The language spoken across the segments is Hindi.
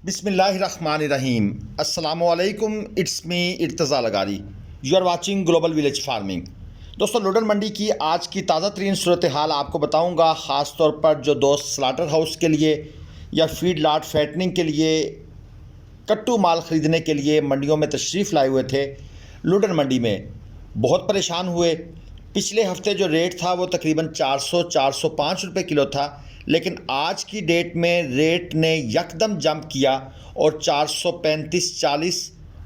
बिस्मिल्लाहिर्रहमानिर्रहीम। अस्सलामुअलैकुम। It's me Irtaza Lagari. You are watching global village farming. दोस्तों, लोडन मंडी की आज की ताज़ा तरीन सूरत हाल आपको बताऊंगा, ख़ास तौर पर जो दोस्त स्लाटर हाउस के लिए या फीड लाट फैटनिंग के लिए कट्टू माल ख़रीदने के लिए मंडियों में तशरीफ़ लाए हुए थे। लोडन मंडी में बहुत परेशान हुए। पिछले हफ्ते जो रेट था वो तकरीबन 400-405 रुपये किलो था, लेकिन आज की डेट में रेट ने यकदम जंप किया और 435-40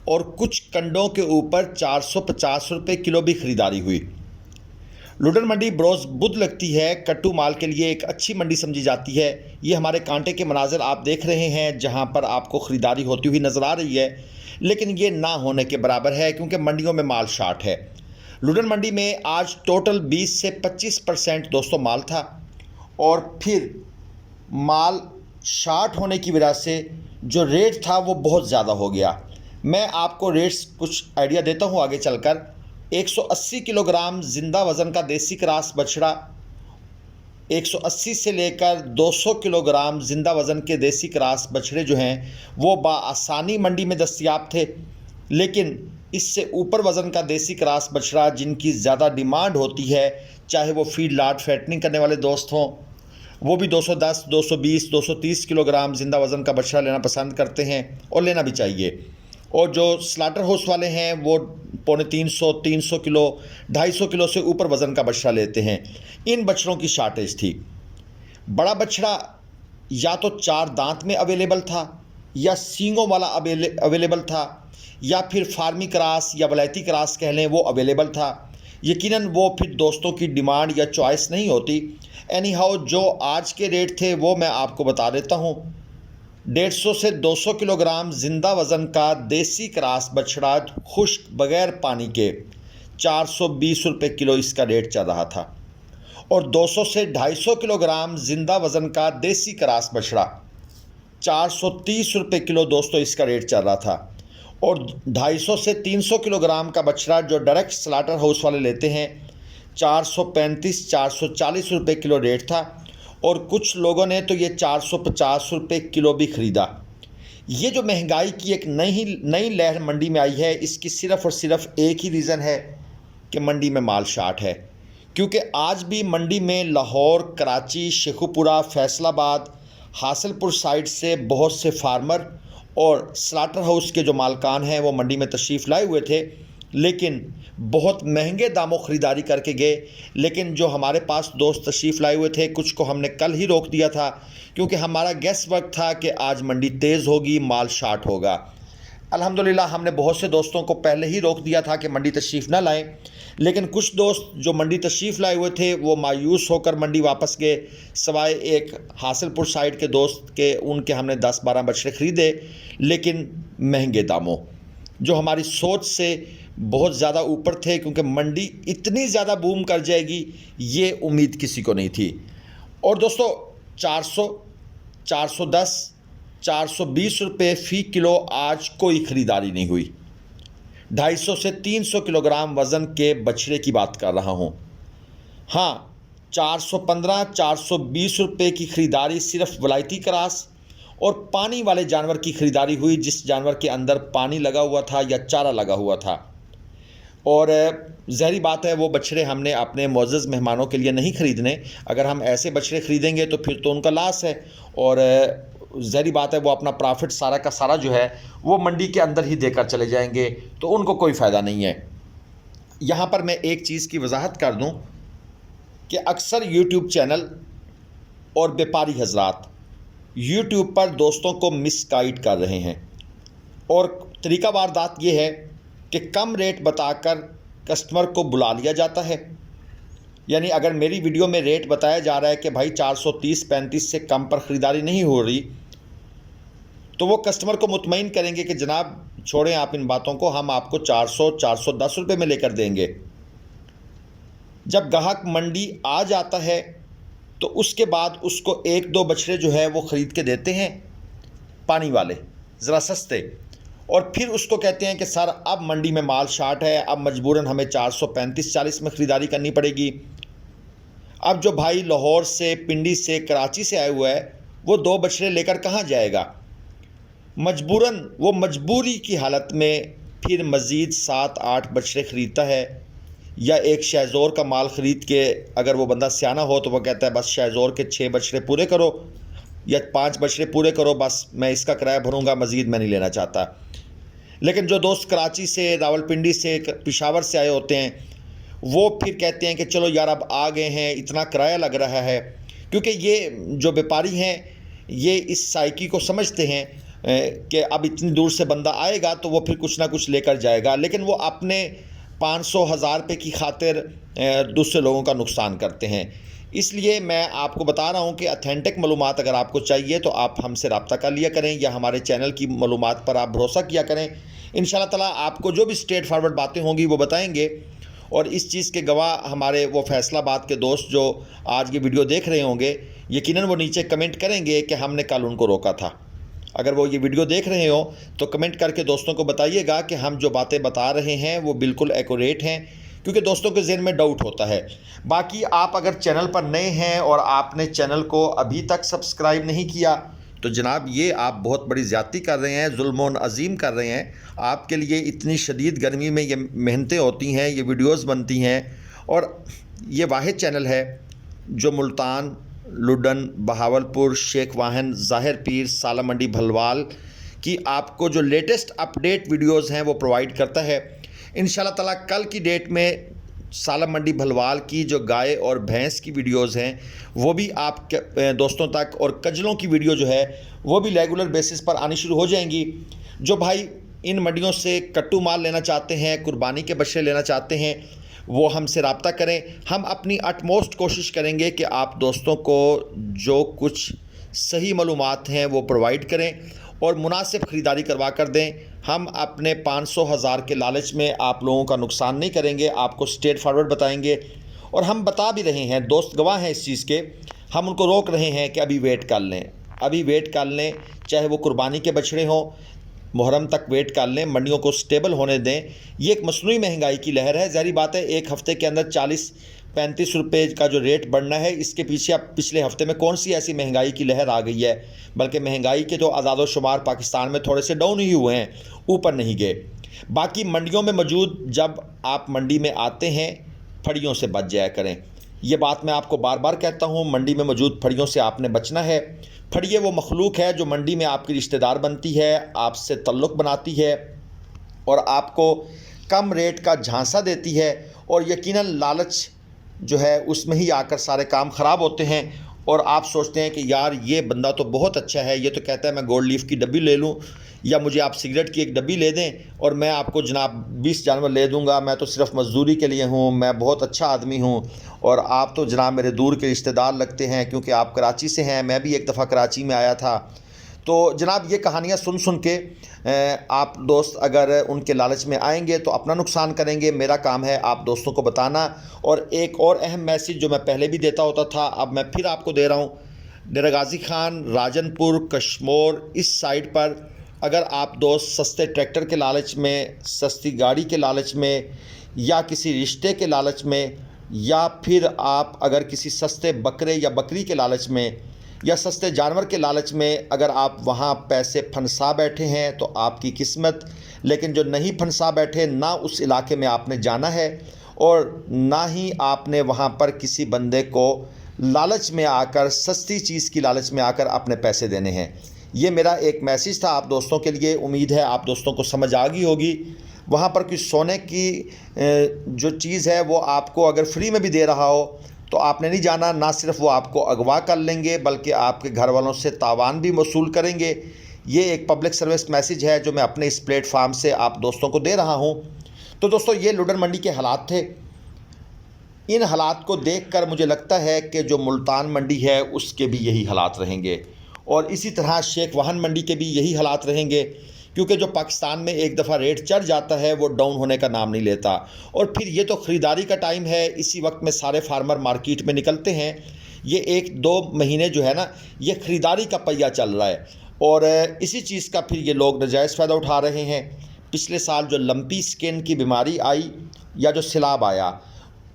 और कुछ कंडों के ऊपर 450 रुपये किलो भी ख़रीदारी हुई। लोडन मंडी बरोज़ बुध लगती है कट्टू माल के लिए एक अच्छी मंडी समझी जाती है। ये हमारे कांटे के मनाज़र आप देख रहे हैं, जहाँ पर आपको ख़रीदारी होती हुई नज़र आ रही है, लेकिन ये ना होने के बराबर है क्योंकि मंडियों में माल शार्ट है। लोडन मंडी में आज टोटल 20 से 25% दोस्तों माल था, और फिर माल शार्ट होने की वजह से जो रेट था वो बहुत ज़्यादा हो गया। मैं आपको रेट्स कुछ आइडिया देता हूँ आगे चलकर। 180 किलोग्राम ज़िंदा वज़न का देसी क्रॉस बछड़ा 180 से लेकर 200 किलोग्राम ज़िंदा वज़न के देसी क्रॉस बछड़े जो हैं वो बाआसानी मंडी में दस्तयाब थे, लेकिन इससे ऊपर वज़न का देसी क्रॉस बछड़ा जिनकी ज़्यादा डिमांड होती है, चाहे वो फीड लाट फैटनिंग करने वाले दोस्त हों, वो भी 210, 220, 230 किलोग्राम ज़िंदा वज़न का बछड़ा लेना पसंद करते हैं और लेना भी चाहिए। और जो स्लाटर हाउस वाले हैं वो 250, 300 किलो, 250 किलो से ऊपर वज़न का बछड़ा लेते हैं। इन बछड़ों की शार्टेज थी। बड़ा बछड़ा या तो 4 दांत में अवेलेबल था, या सींगों वाला अवेलेबल था, या फिर फार्मी क्रॉस या वलैती क्रॉस कह लें वो अवेलेबल था। यकीनन वो फिर दोस्तों की डिमांड या चॉइस नहीं होती। एनी हाउ जो आज के रेट थे वो मैं आपको बता देता हूँ। 150 से 200 किलोग्राम ज़िंदा वज़न का देसी क्रॉस बछड़ा खुश्क बग़ैर पानी के 420 रुपये किलो इसका रेट चल रहा था, और 200 से 250 किलोग्राम ज़िंदा वज़न का देसी क्रॉस बछड़ा 430 रुपये किलो दोस्तों इसका रेट चल रहा था। और 250 से 300 किलोग्राम का बछड़ा जो डायरेक्ट स्लाटर हाउस वाले लेते हैं 435-440 रुपये किलो रेट था, और कुछ लोगों ने तो ये 450 रुपये किलो भी ख़रीदा। ये जो महंगाई की एक नई लहर मंडी में आई है, इसकी सिर्फ़ और सिर्फ एक ही रीज़न है कि मंडी में माल शार्ट है। क्योंकि आज भी मंडी में लाहौर, कराची, शेखुपुरा, फैसलाबाद, हासिलपुर साइड से बहुत से फार्मर और स्लाटर हाउस के जो मालकान हैं वो मंडी में तशरीफ़ लाए हुए थे, लेकिन बहुत महंगे दामों ख़रीदारी करके गए। लेकिन जो हमारे पास दोस्त तशरीफ़ लाए हुए थे, कुछ को हमने कल ही रोक दिया था, क्योंकि हमारा गेस वक्त था कि आज मंडी तेज़ होगी, माल शार्ट होगा। अल्हम्दुलिल्लाह हमने बहुत से दोस्तों को पहले ही रोक दिया था कि मंडी तशरीफ़ ना लाएं, लेकिन कुछ दोस्त जो मंडी तशरीफ़ लाए हुए थे वो मायूस होकर मंडी वापस गए। सवाए एक हासिलपुर साइड के दोस्त के, उनके हमने 10-12 बछड़े ख़रीदे, लेकिन महंगे दामों, जो हमारी सोच से बहुत ज़्यादा ऊपर थे, क्योंकि मंडी इतनी ज़्यादा बूम कर जाएगी ये उम्मीद किसी को नहीं थी। और दोस्तों 400, 410, 420 रुपये फ़ी किलो आज कोई ख़रीदारी नहीं हुई। 250 से 300 किलोग्राम वज़न के बछड़े की बात कर रहा हूँ। हाँ, 415, 420 रुपये की ख़रीदारी सिर्फ वलायती क्रॉस और पानी वाले जानवर की ख़रीदारी हुई, जिस जानवर के अंदर पानी लगा हुआ था या चारा लगा हुआ था। और ज़ाहिर बात है वो बछड़े हमने अपने मुअज़्ज़ज़ मेहमानों के लिए नहीं ख़रीदने। अगर हम ऐसे बछड़े ख़रीदेंगे तो फिर तो उनका लॉस है, और ज़ाहिर बात है वो अपना प्रॉफिट सारा का सारा जो है वो मंडी के अंदर ही देकर चले जाएंगे, तो उनको कोई फ़ायदा नहीं है। यहाँ पर मैं एक चीज़ की वजाहत कर दूँ कि अक्सर यूट्यूब चैनल और व्यापारी हजरात यूट्यूब पर दोस्तों को मिसगाइड कर रहे हैं, और तरीका वारदात ये है कि कम रेट बताकर कस्टमर को बुला लिया जाता है। यानी अगर मेरी वीडियो में रेट बताया जा रहा है कि भाई 430-35 से कम पर ख़रीदारी नहीं हो रही, तो वो कस्टमर को मुतमईन करेंगे कि जनाब छोड़ें आप इन बातों को, हम आपको 400-410 रुपये में लेकर देंगे। जब ग्राहक मंडी आ जाता है तो उसके बाद उसको 1-2 बछड़े जो है वो ख़रीद के देते हैं पानी वाले ज़रा सस्ते, और फिर उसको कहते हैं कि सर अब मंडी में माल शार्ट है, अब मजबूरन हमें 435-40 में ख़रीदारी करनी पड़ेगी। अब जो भाई लाहौर से, पिंडी से, कराची से आया हुआ है वो 2 बछड़े लेकर कहाँ जाएगा? मजबूरन वो मजबूरी की हालत में फिर मज़ीद 7-8 बछड़े ख़रीदता है, या एक शाहज़ोर का माल ख़रीद के, अगर वो बंदा सियाना हो तो वो कहता है बस शाहज़ोर के 6 बछड़े पूरे करो या 5 बछड़े पूरे करो, बस मैं इसका किराया भरूँगा, मज़ीद मैं नहीं लेना चाहता। लेकिन जो दोस्त कराची से, रावलपिंडी से, पेशावर से आए होते हैं, वो फिर कहते हैं कि चलो यार अब आ गए हैं, इतना किराया लग रहा है, क्योंकि ये जो व्यापारी हैं ये इस साइकी को समझते हैं कि अब इतनी दूर से बंदा आएगा तो वो फिर कुछ ना कुछ लेकर जाएगा, लेकिन वो अपने 500-1000 रुपये की खातिर दूसरे लोगों का नुकसान करते हैं। इसलिए मैं आपको बता रहा हूँ कि अथेंटिक मालूमात अगर आपको चाहिए तो आप हमसे रब्ता कर लिया करें, या हमारे चैनल की मालूमात पर आप भरोसा किया करें। इंशाल्लाह ताला आपको जो भी स्ट्रेट फॉरवर्ड बातें होंगी वो बताएंगे। और इस चीज़ के गवाह हमारे वो फैसलाबाद के दोस्त जो आज ये वीडियो देख रहे होंगे, यकीनन वो नीचे कमेंट करेंगे कि हमने कल उनको रोका था। अगर वो ये वीडियो देख रहे हो तो कमेंट करके दोस्तों को बताइएगा कि हम जो बातें बता रहे हैं वो बिल्कुल एक्यूरेट हैं, क्योंकि दोस्तों के ज़हन में डाउट होता है। बाकी आप अगर चैनल पर नए हैं और आपने चैनल को अभी तक सब्सक्राइब नहीं किया तो जनाब ये आप बहुत बड़ी ज़्यादती कर रहे हैं, जुल्म अज़ीम कर रहे हैं। आपके लिए इतनी शदीद गर्मी में ये मेहनतें होती हैं, ये वीडियोस बनती हैं, और ये वाहिद चैनल है जो मुल्तान, लुडन, बहावलपुर, शेख वाहन, ज़ाहिर पीर, साला मंडी भलवाल की आपको जो लेटेस्ट अपडेट वीडियोस हैं वो प्रोवाइड करता है। इंशाल्लाह ताला कल की डेट में साला मंडी भलवाल की जो गाय और भैंस की वीडियोस हैं वो भी आप दोस्तों तक, और कजलों की वीडियो जो है वो भी रेगुलर बेसिस पर आनी शुरू हो जाएंगी। जो भाई इन मंडियों से कट्टू माल लेना चाहते हैं, कुर्बानी के बछड़े लेना चाहते हैं, वो हमसे रब्ता करें। हम अपनी अटमोस्ट कोशिश करेंगे कि आप दोस्तों को जो कुछ सही मालूमात हैं वो प्रोवाइड करें और मुनासिब ख़रीदारी करवा कर दें। हम अपने 500-1000 के लालच में आप लोगों का नुकसान नहीं करेंगे, आपको स्ट्रेट फॉरवर्ड बताएंगे। और हम बता भी रहे हैं, दोस्त गवाह हैं इस चीज़ के, हम उनको रोक रहे हैं कि अभी वेट कर लें, अभी वेट कर लें, चाहे वो कुर्बानी के बछड़े हों, मुहर्रम तक वेट कर लें, मंडियों को स्टेबल होने दें। ये एक मसनूई महंगाई की लहर है, ज़ाहिर बात है एक हफ़्ते के अंदर 40-35 रुपये का जो रेट बढ़ना है, इसके पीछे अब पिछले हफ्ते में कौन सी ऐसी महंगाई की लहर आ गई है। बल्कि महंगाई के जो आज़ादो शुमार पाकिस्तान में थोड़े से डाउन ही हुए हैं, ऊपर नहीं गए। बाकी मंडियों में मौजूद, जब आप मंडी में आते हैं फड़ियों से बच जाया करें। ये बात मैं आपको बार बार कहता हूँ, मंडी में मौजूद फड़ियों से आपने बचना है। फड़िए वो मखलूक है जो मंडी में आपकी रिश्तेदार बनती है, आपसे तल्लुक़ बनाती है और आपको कम रेट का झांसा देती है, और यकीनन लालच जो है उसमें ही आकर सारे काम ख़राब होते हैं। और आप सोचते हैं कि यार ये बंदा तो बहुत अच्छा है, ये तो कहता है मैं गोल्ड लीफ की डब्बी ले लूँ, या मुझे आप सिगरेट की एक डब्बी ले दें और मैं आपको जनाब 20 जानवर ले दूंगा, मैं तो सिर्फ मजदूरी के लिए हूँ, मैं बहुत अच्छा आदमी हूँ, और आप तो जनाब मेरे दूर के रिश्तेदार लगते हैं क्योंकि आप कराची से हैं, मैं भी एक दफ़ा कराची में आया था। तो जनाब ये कहानियाँ सुन सुन के आप दोस्त अगर उनके लालच में आएंगे तो अपना नुकसान करेंगे। मेरा काम है आप दोस्तों को बताना। और एक और अहम मैसेज जो मैं पहले भी देता होता था, अब मैं फिर आपको दे रहा हूँ, डेरा गाजी खान, राजनपुर, कश्मोर, इस साइड पर अगर आप दोस्त सस्ते ट्रैक्टर के लालच में, सस्ती गाड़ी के लालच में, या किसी रिश्ते के लालच में, या फिर आप अगर किसी सस्ते बकरे या बकरी के लालच में या सस्ते जानवर के लालच में अगर आप वहाँ पैसे फंसा बैठे हैं तो आपकी किस्मत। लेकिन जो नहीं फंसा बैठे, ना उस इलाके में आपने जाना है और ना ही आपने वहाँ पर किसी बंदे को लालच में आकर, सस्ती चीज़ की लालच में आकर अपने पैसे देने हैं। ये मेरा एक मैसेज था आप दोस्तों के लिए। उम्मीद है आप दोस्तों को समझ आ गई होगी। वहाँ पर कोई सोने की जो चीज़ है वो आपको अगर फ्री में भी दे रहा हो तो आपने नहीं जाना। ना सिर्फ वो आपको अगवा कर लेंगे बल्कि आपके घर वालों से तावान भी वसूल करेंगे। ये एक पब्लिक सर्विस मैसेज है जो मैं अपने इस प्लेटफार्म से आप दोस्तों को दे रहा हूँ। तो दोस्तों ये लुडन मंडी के हालात थे। इन हालात को देखकर मुझे लगता है कि जो मुल्तान मंडी है उसके भी यही हालात रहेंगे, और इसी तरह शेख वाहन मंडी के भी यही हालात रहेंगे, क्योंकि जो पाकिस्तान में एक दफ़ा रेट चढ़ जाता है वो डाउन होने का नाम नहीं लेता। और फिर ये तो ख़रीदारी का टाइम है, इसी वक्त में सारे फार्मर मार्केट में निकलते हैं। ये 1-2 महीने जो है ना, ये ख़रीदारी का पहिया चल रहा है, और इसी चीज़ का फिर ये लोग नाजायज़ फ़ायदा उठा रहे हैं। पिछले साल जो लंपी स्किन की बीमारी आई या जो सैलाब आया,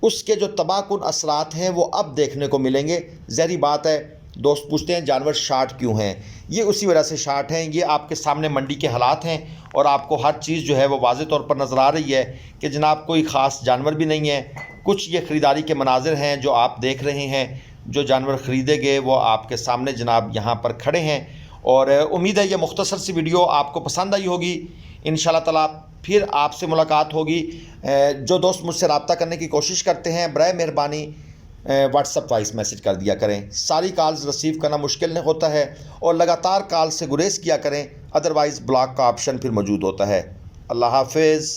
उसके जो तबाहकुन असरात हैं वो अब देखने को मिलेंगे। ज़ाहिर बात है दोस्त पूछते हैं जानवर शार्ट क्यों हैं। ये उसी वजह से शार्ट हैं। ये आपके सामने मंडी के हालात हैं और आपको हर चीज़ जो है वो वाज़े तौर पर नज़र आ रही है कि जनाब कोई ख़ास जानवर भी नहीं है। कुछ ये ख़रीदारी के मनाजिर हैं जो आप देख रहे हैं, जो जानवर ख़रीदे गए वो आपके सामने जनाब यहाँ पर खड़े हैं। और उम्मीद है ये मुख्तसर सी वीडियो आपको पसंद आई होगी। इंशाल्लाह ताला फिर आपसे मुलाकात होगी। जो दोस्त मुझसे रब्ता करने की कोशिश करते हैं बराए मेहरबानी व्हाट्सअप वॉइस मैसेज कर दिया करें। सारी कॉल्स रिसीव करना मुश्किल नहीं होता है और लगातार कॉल से गुरेज किया करें, अदरवाइज़ ब्लॉक का ऑप्शन फिर मौजूद होता है। अल्लाह हाफिज़।